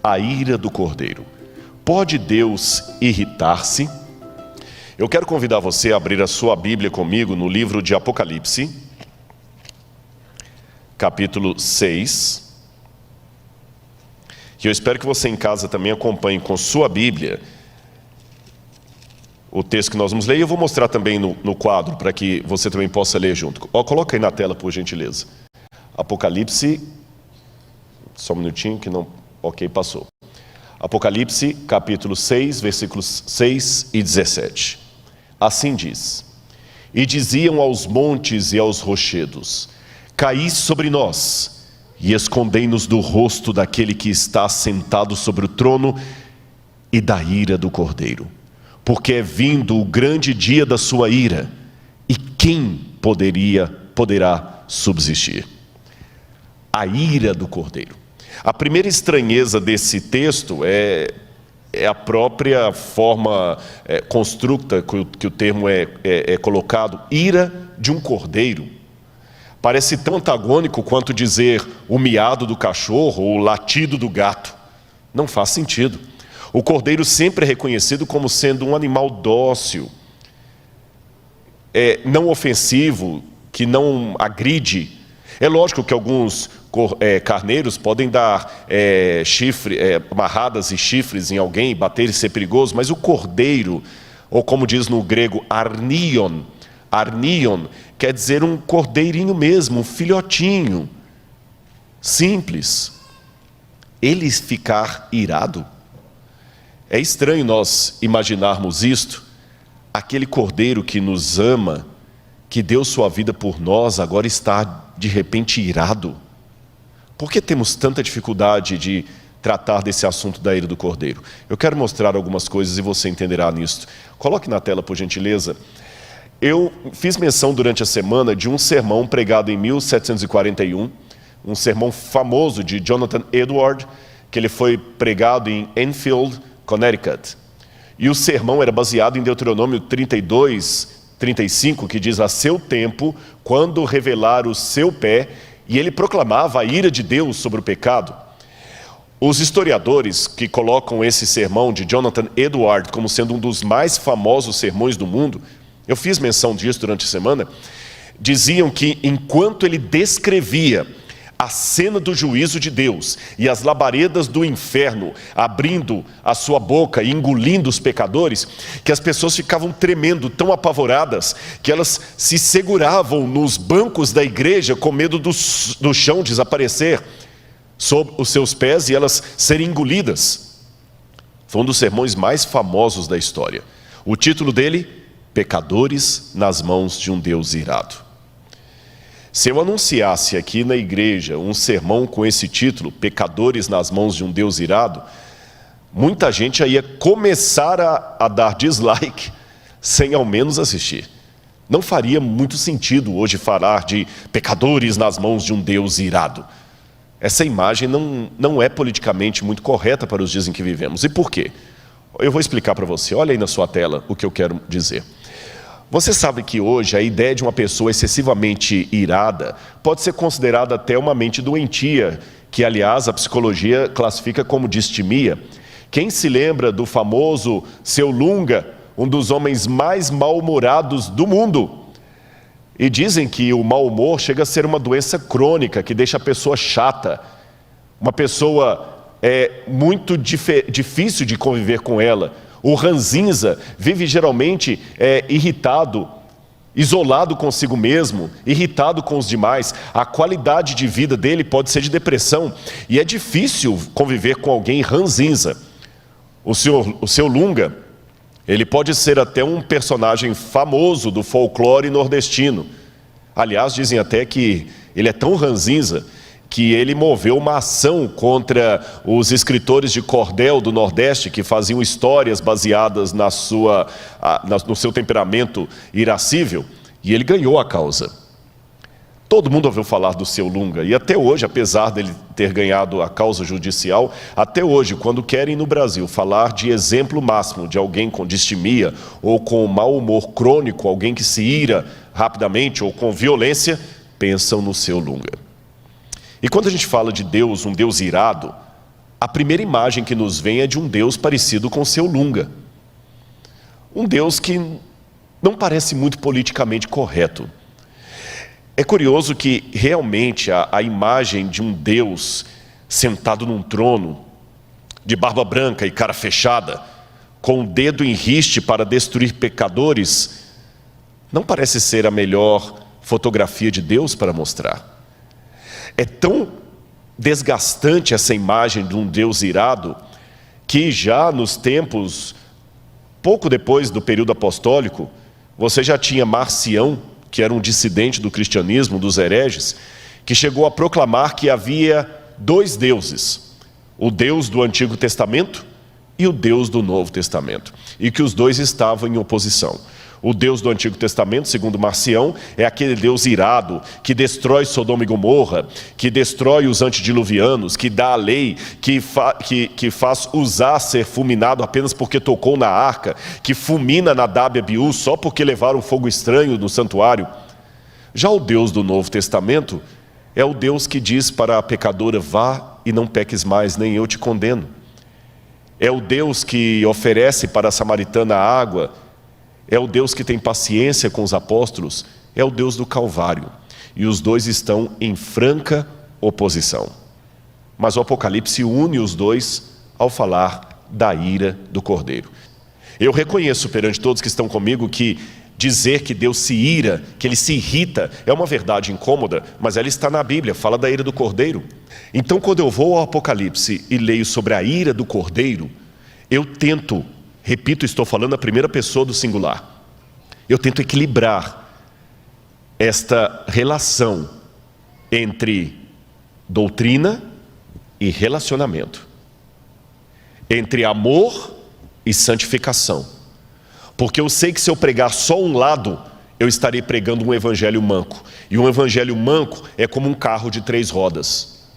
a ira do Cordeiro. Pode Deus irritar-se? Eu quero convidar você a abrir a sua Bíblia comigo no livro de Apocalipse, capítulo 6. E eu espero que você em casa também acompanhe com sua Bíblia o texto que nós vamos ler. E eu vou mostrar também no quadro, para que você também possa ler junto. Coloca aí na tela, por gentileza. Apocalipse, só um minutinho que não... Ok, passou. Apocalipse, capítulo 6, versículos 6 e 17. Assim diz: E diziam aos montes e aos rochedos: Caí sobre nós, e escondei-nos do rosto daquele que está sentado sobre o trono e da ira do Cordeiro. Porque é vindo o grande dia da sua ira, e quem poderá subsistir? A ira do Cordeiro. A primeira estranheza desse texto é a própria forma construta que o termo é colocado, ira de um cordeiro. Parece tão antagônico quanto dizer o miado do cachorro ou o latido do gato. Não faz sentido. O cordeiro sempre é reconhecido como sendo um animal dócil, não ofensivo, que não agride. É lógico que alguns carneiros podem dar amarradas e chifres em alguém, bater e ser perigoso, mas o cordeiro, ou como diz no grego, arnion, quer dizer um cordeirinho mesmo, um filhotinho, simples. Ele ficar irado? É estranho nós imaginarmos isto. Aquele cordeiro que nos ama, que deu sua vida por nós, agora está de repente irado. Por que temos tanta dificuldade de tratar desse assunto da ira do Cordeiro? Eu quero mostrar algumas coisas e você entenderá nisso. Coloque na tela, por gentileza. Eu fiz menção durante a semana de um sermão pregado em 1741, um sermão famoso de Jonathan Edwards, que ele foi pregado em Enfield, Connecticut. E o sermão era baseado em Deuteronômio 32:35, que diz: a seu tempo, quando revelar o seu pé, e ele proclamava a ira de Deus sobre o pecado. Os historiadores que colocam esse sermão de Jonathan Edwards como sendo um dos mais famosos sermões do mundo, eu fiz menção disso durante a semana, diziam que enquanto ele descrevia a cena do juízo de Deus e as labaredas do inferno abrindo a sua boca e engolindo os pecadores, que as pessoas ficavam tremendo, tão apavoradas, que elas se seguravam nos bancos da igreja com medo do chão desaparecer sob os seus pés e elas serem engolidas. Foi um dos sermões mais famosos da história. O título dele: Pecadores nas mãos de um Deus irado. Se eu anunciasse aqui na igreja um sermão com esse título, Pecadores nas mãos de um Deus irado, muita gente já ia começar a dar dislike sem ao menos assistir. Não faria muito sentido hoje falar de pecadores nas mãos de um Deus irado. Essa imagem não é politicamente muito correta para os dias em que vivemos. E por quê? Eu vou explicar para você. Olha aí na sua tela o que eu quero dizer. Você sabe que hoje a ideia de uma pessoa excessivamente irada pode ser considerada até uma mente doentia, que aliás a psicologia classifica como distimia. Quem se lembra do famoso Seu Lunga, um dos homens mais mal-humorados do mundo? E dizem que o mau humor chega a ser uma doença crônica, que deixa a pessoa chata, uma pessoa muito difícil de conviver com ela. O ranzinza vive geralmente irritado, isolado consigo mesmo, irritado com os demais. A qualidade de vida dele pode ser de depressão. E é difícil conviver com alguém ranzinza. O seu Lunga, ele pode ser até um personagem famoso do folclore nordestino. Aliás, dizem até que ele é tão ranzinza que ele moveu uma ação contra os escritores de cordel do Nordeste, que faziam histórias baseadas no seu temperamento irascível, e ele ganhou a causa. Todo mundo ouviu falar do Seu Lunga, e até hoje, apesar dele ter ganhado a causa judicial, até hoje, quando querem no Brasil falar de exemplo máximo de alguém com distimia ou com mau humor crônico, alguém que se ira rapidamente ou com violência, pensam no Seu Lunga. E quando a gente fala de Deus, um Deus irado, a primeira imagem que nos vem é de um Deus parecido com o seu Lunga. Um Deus que não parece muito politicamente correto. É curioso que realmente a imagem de um Deus sentado num trono, de barba branca e cara fechada, com o dedo em riste para destruir pecadores, não parece ser a melhor fotografia de Deus para mostrar. É tão desgastante essa imagem de um Deus irado, que já nos tempos, pouco depois do período apostólico, você já tinha Marcião, que era um dissidente do cristianismo, dos hereges, que chegou a proclamar que havia dois deuses, o Deus do Antigo Testamento e o Deus do Novo Testamento, e que os dois estavam em oposição. O Deus do Antigo Testamento, segundo Marcião, é aquele Deus irado, que destrói Sodoma e Gomorra, que destrói os antediluvianos, que dá a lei, que faz Uzá ser fulminado apenas porque tocou na arca, que fulmina Nadab e Abiú só porque levaram fogo estranho no santuário. Já o Deus do Novo Testamento é o Deus que diz para a pecadora: vá e não peques mais, nem eu te condeno. É o Deus que oferece para a samaritana água, é o Deus que tem paciência com os apóstolos, é o Deus do Calvário. E os dois estão em franca oposição. Mas o Apocalipse une os dois ao falar da ira do Cordeiro. Eu reconheço perante todos que estão comigo que dizer que Deus se ira, que Ele se irrita, é uma verdade incômoda, mas ela está na Bíblia, fala da ira do Cordeiro. Então, quando eu vou ao Apocalipse e leio sobre a ira do Cordeiro, eu tento, repito, estou falando a primeira pessoa do singular, eu tento equilibrar esta relação entre doutrina e relacionamento, entre amor e santificação. Porque eu sei que se eu pregar só um lado, eu estarei pregando um evangelho manco. E um evangelho manco é como um carro de 3 rodas.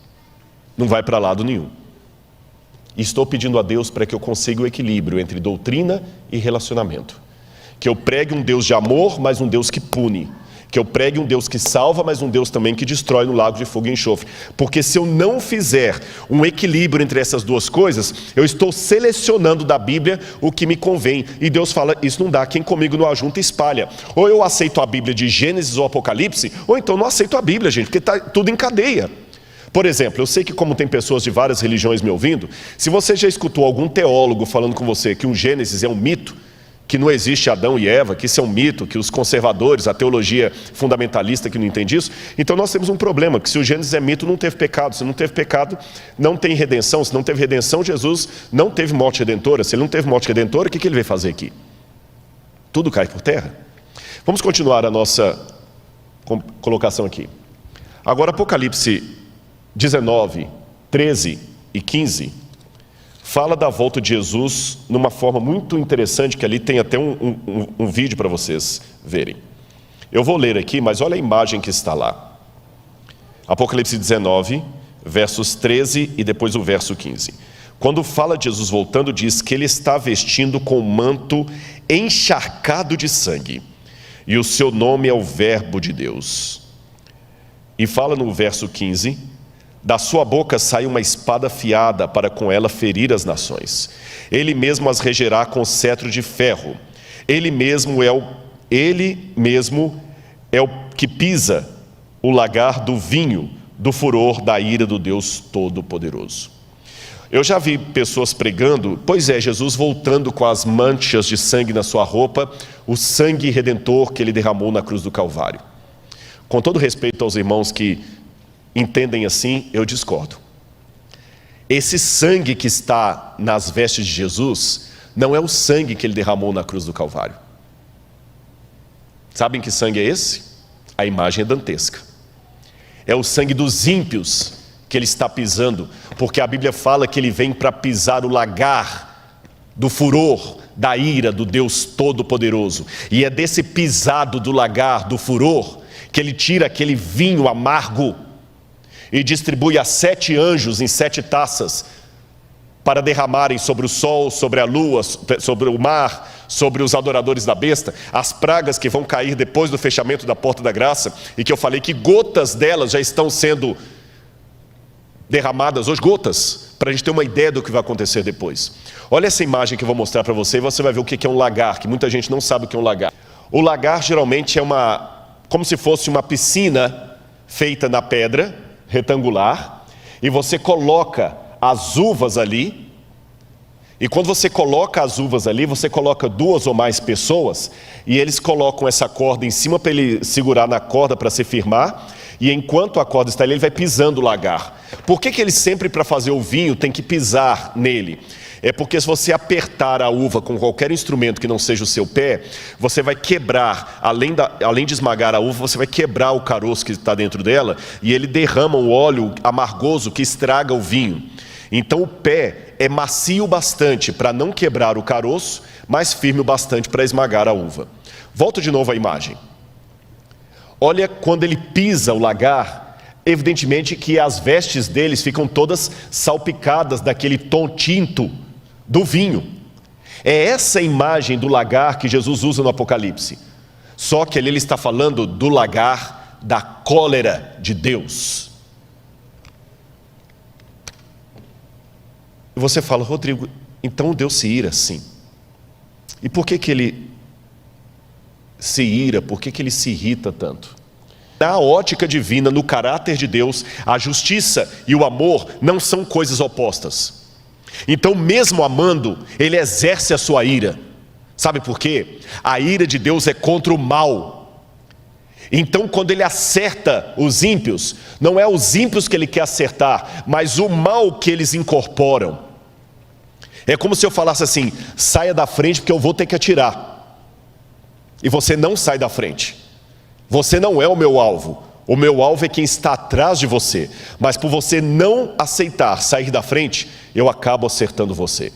Não vai para lado nenhum. E estou pedindo a Deus para que eu consiga o equilíbrio entre doutrina e relacionamento. Que eu pregue um Deus de amor, mas um Deus que pune. Que eu pregue um Deus que salva, mas um Deus também que destrói no lago de fogo e enxofre. Porque se eu não fizer um equilíbrio entre essas duas coisas, eu estou selecionando da Bíblia o que me convém. E Deus fala: isso não dá, quem comigo não ajunta espalha. Ou eu aceito a Bíblia de Gênesis ou Apocalipse, ou então não aceito a Bíblia, gente, porque está tudo em cadeia. Por exemplo, eu sei que como tem pessoas de várias religiões me ouvindo, se você já escutou algum teólogo falando com você que um Gênesis é um mito, que não existe Adão e Eva, que isso é um mito, que os conservadores, a teologia fundamentalista que não entende isso, então nós temos um problema, que se o Gênesis é mito, não teve pecado. Se não teve pecado, não tem redenção. Se não teve redenção, Jesus não teve morte redentora. Se ele não teve morte redentora, o que ele veio fazer aqui? Tudo cai por terra. Vamos continuar a nossa colocação aqui. Agora Apocalipse 19, 13 e 15... fala da volta de Jesus numa forma muito interessante, que ali tem até um vídeo para vocês verem. Eu vou ler aqui, mas olha a imagem que está lá. Apocalipse 19, versos 13 e depois o verso 15. Quando fala de Jesus voltando, diz que ele está vestindo com um manto encharcado de sangue, e o seu nome é o Verbo de Deus. E fala no verso 15... da sua boca sai uma espada afiada para com ela ferir as nações. Ele mesmo as regerá com cetro de ferro. Ele mesmo é o que pisa o lagar do vinho, do furor da ira do Deus Todo-Poderoso. Eu já vi pessoas pregando: pois é, Jesus voltando com as manchas de sangue na sua roupa, o sangue redentor que ele derramou na cruz do Calvário. Com todo respeito aos irmãos que entendem assim, eu discordo. Esse sangue que está nas vestes de Jesus não é o sangue que ele derramou na cruz do Calvário. Sabem que sangue é esse? A imagem é dantesca. É o sangue dos ímpios que ele está pisando, porque a Bíblia fala que ele vem para pisar o lagar do furor, da ira do Deus Todo-Poderoso. E é desse pisado do lagar, do furor, que ele tira aquele vinho amargo e distribui a 7 anjos em 7 taças para derramarem sobre o sol, sobre a lua, sobre o mar, sobre os adoradores da besta, as pragas que vão cair depois do fechamento da porta da graça, e que eu falei que gotas delas já estão sendo derramadas hoje, gotas, para a gente ter uma ideia do que vai acontecer depois. Olha essa imagem que eu vou mostrar para você e você vai ver o que é um lagar, que muita gente não sabe o que é um lagar. O lagar geralmente é como se fosse uma piscina feita na pedra, retangular, e você coloca as uvas ali, e quando você coloca as uvas ali, você coloca 2 ou mais pessoas, e eles colocam essa corda em cima para ele segurar na corda para se firmar, e enquanto a corda está ali, ele vai pisando o lagar. Por que ele sempre, para fazer o vinho, tem que pisar nele? É porque se você apertar a uva com qualquer instrumento que não seja o seu pé, você vai quebrar, além de esmagar a uva, você vai quebrar o caroço que está dentro dela, e ele derrama um óleo amargoso que estraga o vinho. Então o pé é macio bastante para não quebrar o caroço, mas firme o bastante para esmagar a uva. Volto de novo à imagem. Olha quando ele pisa o lagar, evidentemente que as vestes deles ficam todas salpicadas daquele tom tinto do vinho. É essa imagem do lagar que Jesus usa no Apocalipse. Só que ali ele está falando do lagar da cólera de Deus. E você fala, Rodrigo, então Deus se ira sim. E por que ele se ira? Por que ele se irrita tanto? Na ótica divina, no caráter de Deus, a justiça e o amor não são coisas opostas. Então, mesmo amando, ele exerce a sua ira. Sabe por quê? A ira de Deus é contra o mal. Então, quando ele acerta os ímpios, não é os ímpios que ele quer acertar, mas o mal que eles incorporam. É como se eu falasse assim, saia da frente porque eu vou ter que atirar. E você não sai da frente. Você não é o meu alvo. O meu alvo é quem está atrás de você. Mas por você não aceitar sair da frente, eu acabo acertando você.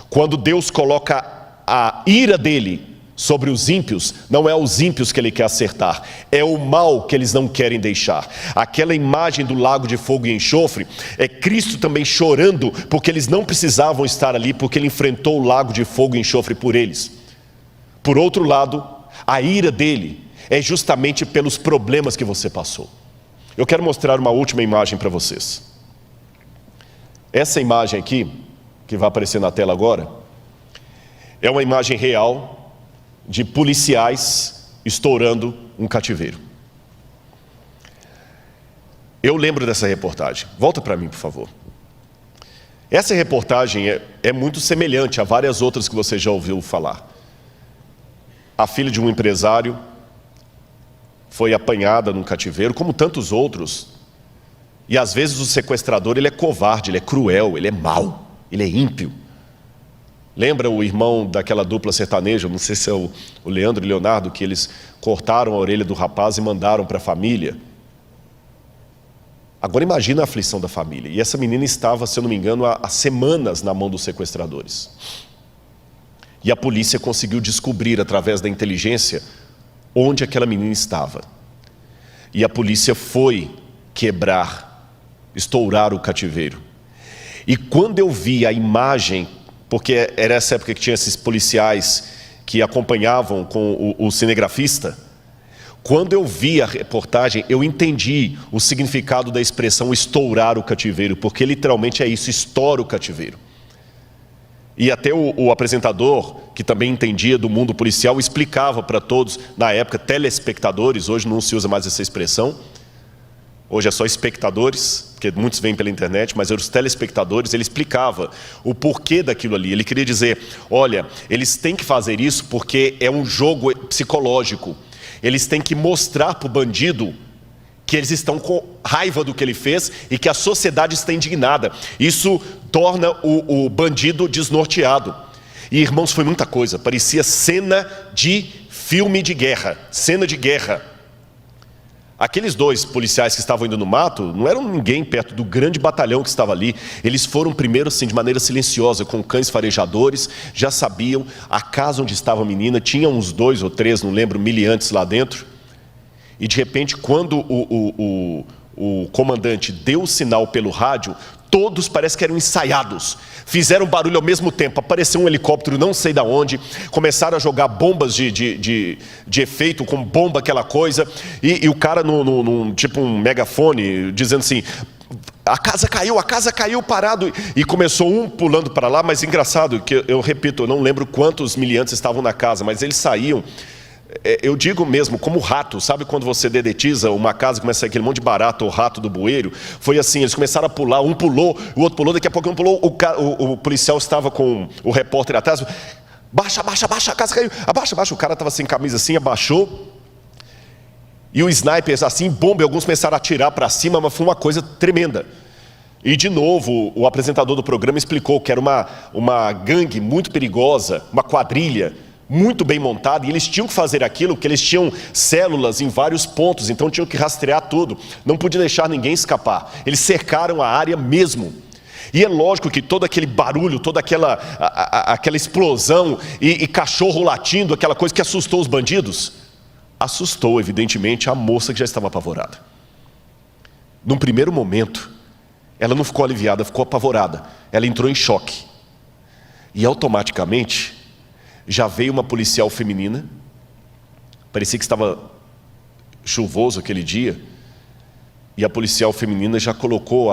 Quando Deus coloca a ira dele sobre os ímpios, não é os ímpios que ele quer acertar, é o mal que eles não querem deixar. Aquela imagem do lago de fogo e enxofre, é Cristo também chorando, porque eles não precisavam estar ali, porque ele enfrentou o lago de fogo e enxofre por eles. Por outro lado, a ira dele é justamente pelos problemas que você passou. Eu quero mostrar uma última imagem para vocês. Essa imagem aqui, que vai aparecer na tela agora, é uma imagem real de policiais estourando um cativeiro. Eu lembro dessa reportagem. Volta para mim, por favor. Essa reportagem é muito semelhante a várias outras que você já ouviu falar. A filha de um empresário foi apanhada num cativeiro, como tantos outros. E às vezes o sequestrador, ele é covarde, ele é cruel, ele é mau, ele é ímpio. Lembra o irmão daquela dupla sertaneja, não sei se é o Leandro e Leonardo, que eles cortaram a orelha do rapaz e mandaram para a família? Agora imagina a aflição da família. E essa menina estava, se eu não me engano, há semanas na mão dos sequestradores. E a polícia conseguiu descobrir, através da inteligência, onde aquela menina estava. E a polícia foi quebrar, estourar o cativeiro. E quando eu vi a imagem, porque era essa época que tinha esses policiais que acompanhavam com o cinegrafista, quando eu vi a reportagem, eu entendi o significado da expressão estourar o cativeiro, porque literalmente é isso, estoura o cativeiro. E até o apresentador, que também entendia do mundo policial, explicava para todos, na época, telespectadores, hoje não se usa mais essa expressão, hoje é só espectadores, porque muitos vêm pela internet, mas eram os telespectadores, ele explicava o porquê daquilo ali. Ele queria dizer, olha, eles têm que fazer isso porque é um jogo psicológico. Eles têm que mostrar para o bandido que eles estão com raiva do que ele fez e que a sociedade está indignada. Isso torna o bandido desnorteado. E, irmãos, foi muita coisa, parecia cena de filme de guerra, cena de guerra. Aqueles 2 policiais que estavam indo no mato, não eram ninguém perto do grande batalhão que estava ali. Eles foram primeiro, assim, de maneira silenciosa, com cães farejadores, já sabiam a casa onde estava a menina, tinha uns 2 ou 3, não lembro, miliantes lá dentro. E de repente, quando o comandante deu o sinal pelo rádio, todos parece que eram ensaiados, fizeram barulho ao mesmo tempo, apareceu um helicóptero não sei de onde, começaram a jogar bombas de efeito, com bomba aquela coisa, e o cara tipo um megafone, dizendo assim, a casa caiu parado. E começou um pulando para lá, mas engraçado, que eu repito, eu não lembro quantos miliantes estavam na casa, mas eles saíam, eu digo mesmo, como rato. Sabe quando você dedetiza uma casa e começa a sair aquele monte de barato ou rato do bueiro? Foi assim, eles começaram a pular, um pulou, o outro pulou, daqui a pouco um pulou, o policial estava com o repórter atrás, baixa, a casa caiu, abaixa, o cara estava sem camisa assim, abaixou, e o sniper assim, bomba, e alguns começaram a atirar para cima, mas foi uma coisa tremenda. E de novo, o apresentador do programa explicou que era uma gangue muito perigosa, uma quadrilha, muito bem montada, e eles tinham que fazer aquilo, porque eles tinham células em vários pontos, então tinham que rastrear tudo, não podia deixar ninguém escapar. Eles cercaram a área mesmo. E é lógico que todo aquele barulho, toda aquela explosão e cachorro latindo, aquela coisa que assustou os bandidos, assustou evidentemente a moça que já estava apavorada. Num primeiro momento, ela não ficou aliviada, ficou apavorada. Ela entrou em choque. E automaticamente, já veio uma policial feminina. Parecia que estava chuvoso aquele dia. E a policial feminina já colocou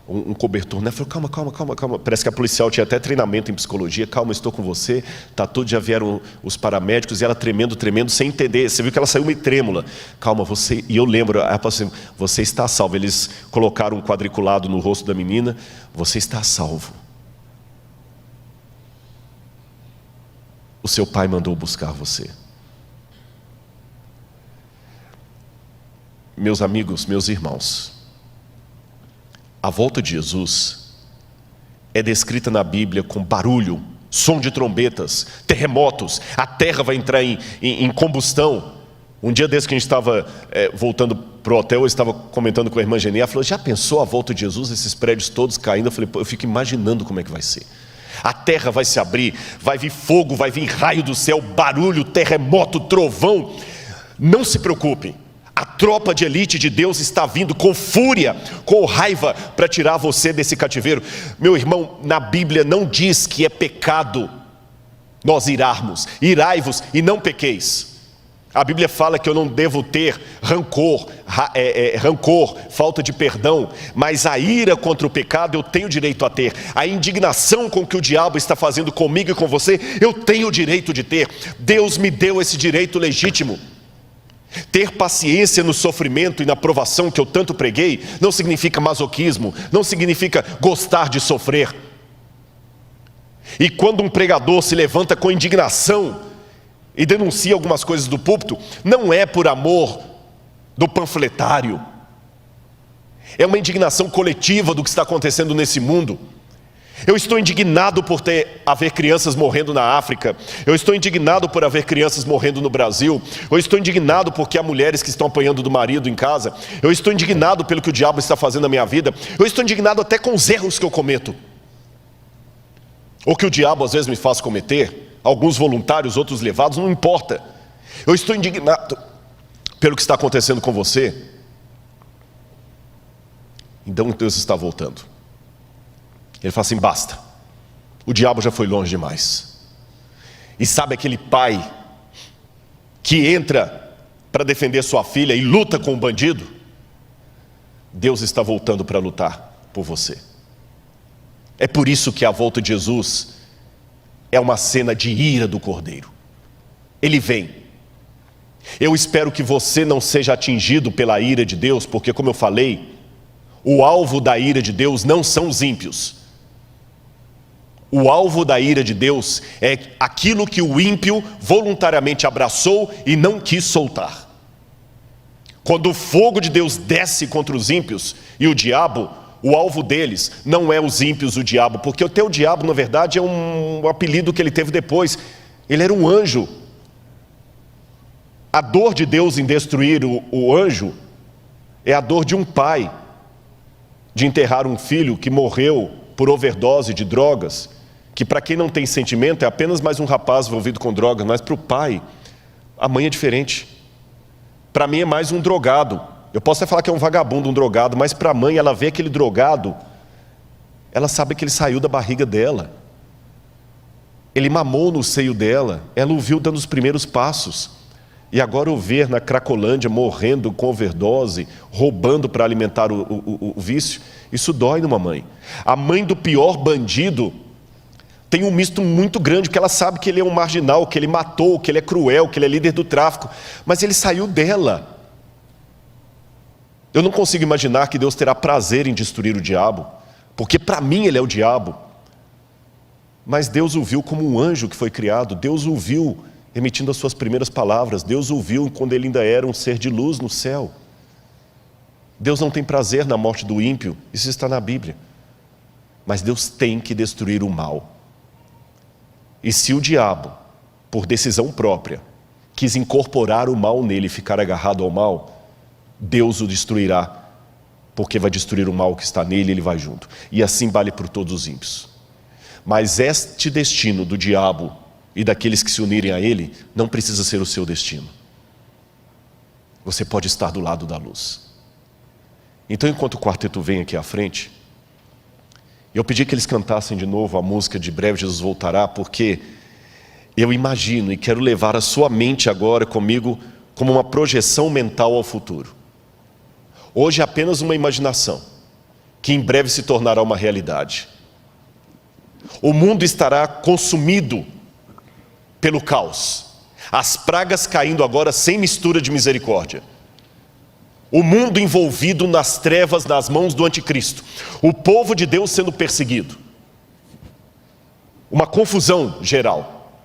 um cobertor, né? Falou, calma. Parece que a policial tinha até treinamento em psicologia. Calma, estou com você. Tá tudo, já vieram os paramédicos. E ela tremendo, sem entender. Você viu que ela saiu meio trêmula. Calma, você... E eu lembro, ela falou assim, você está salvo. Eles colocaram um quadriculado no rosto da menina. Você está salvo. O seu pai mandou buscar você. Meus amigos, meus irmãos, a volta de Jesus é descrita na Bíblia com barulho, som de trombetas, terremotos, a terra vai entrar em combustão. Um dia desse que a gente estava voltando para o hotel, eu estava comentando com a irmã Geni, ela falou, já pensou a volta de Jesus, esses prédios todos caindo? Eu falei, eu fico imaginando como é que vai ser. A terra vai se abrir, vai vir fogo, vai vir raio do céu, barulho, terremoto, trovão. Não se preocupem. A tropa de elite de Deus está vindo com fúria, com raiva, para tirar você desse cativeiro. Meu irmão, na Bíblia não diz que é pecado nós irarmos. Irai-vos e não pequeis. A Bíblia fala que eu não devo ter rancor, falta de perdão, mas a ira contra o pecado eu tenho direito a ter. A indignação com que o diabo está fazendo comigo e com você, eu tenho o direito de ter. Deus me deu esse direito legítimo. Ter paciência no sofrimento e na provação que eu tanto preguei não significa masoquismo, não significa gostar de sofrer. E quando um pregador se levanta com indignação e denuncia algumas coisas do púlpito, não é por amor do panfletário, é uma indignação coletiva do que está acontecendo nesse mundo. Eu estou indignado por haver crianças morrendo na África. Eu estou indignado por haver crianças morrendo no Brasil. Eu estou indignado porque há mulheres que estão apanhando do marido em casa. Eu estou indignado pelo que o diabo está fazendo na minha vida. Eu estou indignado até com os erros que eu cometo, ou que o diabo às vezes me faz cometer. Alguns voluntários, outros levados, não importa. Eu estou indignado pelo que está acontecendo com você. Então Deus está voltando. Ele fala assim, basta, o diabo já foi longe demais. E sabe aquele pai que entra para defender sua filha e luta com o bandido? Deus está voltando para lutar por você. É por isso que a volta de Jesus é uma cena de ira do Cordeiro. Ele vem. Eu espero que você não seja atingido pela ira de Deus, porque como eu falei, o alvo da ira de Deus não são os ímpios. O alvo da ira de Deus é aquilo que o ímpio voluntariamente abraçou e não quis soltar. Quando o fogo de Deus desce contra os ímpios e o diabo, o alvo deles não é os ímpios, o diabo, porque o teu diabo, na verdade, é um apelido que ele teve depois. Ele era um anjo. A dor de Deus em destruir o anjo é a dor de um pai de enterrar um filho que morreu por overdose de drogas, que para quem não tem sentimento é apenas mais um rapaz envolvido com drogas, mas para o pai, a mãe é diferente. Para mim é mais um drogado. Eu posso até falar que é um vagabundo, um drogado, mas para a mãe, ela vê aquele drogado, ela sabe que ele saiu da barriga dela. Ele mamou no seio dela, ela o viu dando os primeiros passos. E agora o ver na Cracolândia morrendo com overdose, roubando para alimentar o vício, isso dói numa mãe. A mãe do pior bandido tem um misto muito grande, porque ela sabe que ele é um marginal, que ele matou, que ele é cruel, que ele é líder do tráfico, mas ele saiu dela. Eu não consigo imaginar que Deus terá prazer em destruir o diabo, porque para mim ele é o diabo. Mas Deus o viu como um anjo que foi criado, Deus o viu emitindo as suas primeiras palavras, Deus o viu quando ele ainda era um ser de luz no céu. Deus não tem prazer na morte do ímpio, isso está na Bíblia. Mas Deus tem que destruir o mal. E se o diabo, por decisão própria, quis incorporar o mal nele e ficar agarrado ao mal, Deus o destruirá, porque vai destruir o mal que está nele e ele vai junto. E assim vale por todos os ímpios. Mas este destino do diabo e daqueles que se unirem a ele, não precisa ser o seu destino. Você pode estar do lado da luz. Então, enquanto o quarteto vem aqui à frente, eu pedi que eles cantassem de novo a música de Breve Jesus Voltará, porque eu imagino e quero levar a sua mente agora comigo como uma projeção mental ao futuro. Hoje é apenas uma imaginação, que em breve se tornará uma realidade. O mundo estará consumido pelo caos. As pragas caindo agora sem mistura de misericórdia. O mundo envolvido nas trevas, nas mãos do anticristo. O povo de Deus sendo perseguido. Uma confusão geral.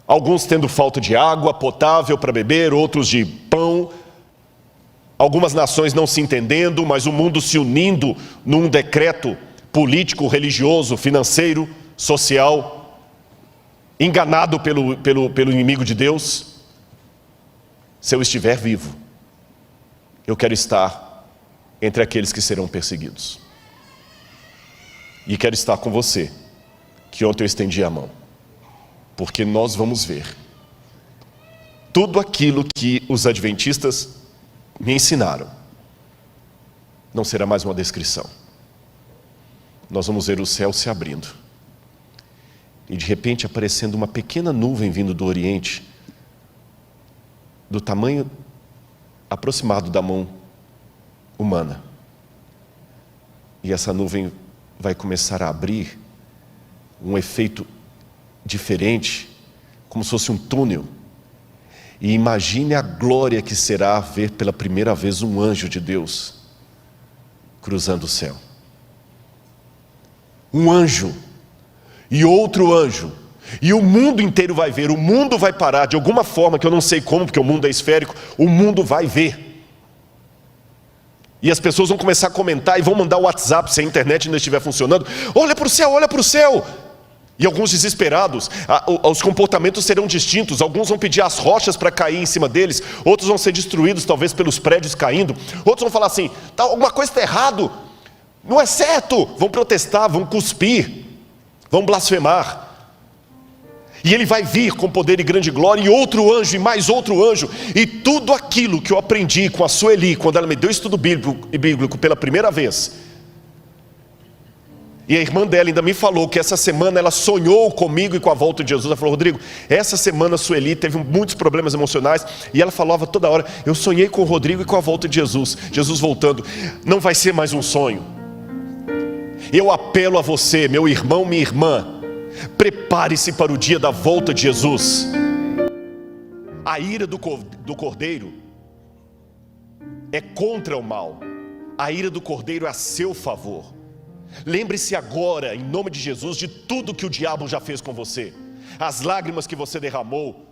Alguns tendo falta de água potável para beber, outros de pão. Algumas nações não se entendendo, mas o mundo se unindo num decreto político, religioso, financeiro, social, enganado pelo inimigo de Deus. Se eu estiver vivo, eu quero estar entre aqueles que serão perseguidos. E quero estar com você, que ontem eu estendi a mão, porque nós vamos ver tudo aquilo que os adventistas me ensinaram. Não será mais uma descrição. Nós vamos ver o céu se abrindo. E de repente aparecendo uma pequena nuvem vindo do Oriente, do tamanho aproximado da mão humana. E essa nuvem vai começar a abrir um efeito diferente, como se fosse um túnel. E imagine a glória que será ver pela primeira vez um anjo de Deus cruzando o céu. Um anjo e outro anjo, e o mundo inteiro vai ver, o mundo vai parar de alguma forma, que eu não sei como, porque o mundo é esférico, o mundo vai ver. E as pessoas vão começar a comentar e vão mandar o WhatsApp, se a internet ainda estiver funcionando: olha para o céu, olha para o céu. E alguns desesperados, os comportamentos serão distintos. Alguns vão pedir as rochas para cair em cima deles, outros vão ser destruídos, talvez pelos prédios caindo. Outros vão falar assim: alguma coisa está errado, não é certo. Vão protestar, vão cuspir, vão blasfemar. E ele vai vir com poder e grande glória, e outro anjo, e mais outro anjo. E tudo aquilo que eu aprendi com a Sueli, quando ela me deu estudo bíblico pela primeira vez. E a irmã dela ainda me falou que essa semana ela sonhou comigo e com a volta de Jesus. Ela falou: Rodrigo, essa semana a Sueli teve muitos problemas emocionais, e ela falava toda hora: eu sonhei com o Rodrigo e com a volta de Jesus. Jesus voltando. Não vai ser mais um sonho. Eu apelo a você, meu irmão, minha irmã, prepare-se para o dia da volta de Jesus. A ira do Cordeiro é contra o mal. A ira do Cordeiro é a seu favor. Lembre-se agora, em nome de Jesus, de tudo que o diabo já fez com você. As lágrimas que você derramou.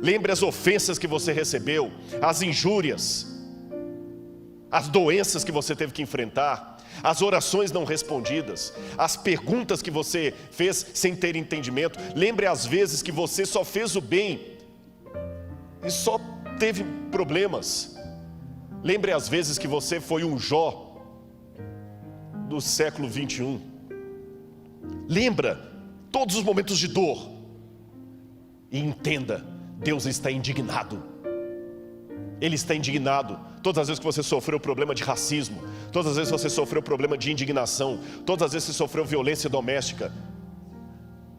Lembre as ofensas que você recebeu, as injúrias, as doenças que você teve que enfrentar, as orações não respondidas, as perguntas que você fez sem ter entendimento. Lembre as vezes que você só fez o bem e só teve problemas. Lembre as vezes que você foi um Jó do século 21. Lembra todos os momentos de dor. E entenda, Deus está indignado. Ele está indignado. Todas as vezes que você sofreu problema de racismo, todas as vezes que você sofreu problema de indignação, todas as vezes que você sofreu violência doméstica,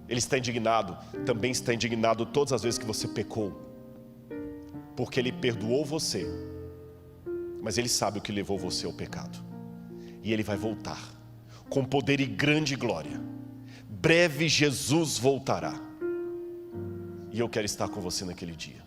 Ele está indignado. Também está indignado todas as vezes que você pecou. porque Ele perdoou você, mas Ele sabe o que levou você ao pecado. E Ele vai voltar com poder e grande glória. Breve Jesus voltará. E eu quero estar com você naquele dia.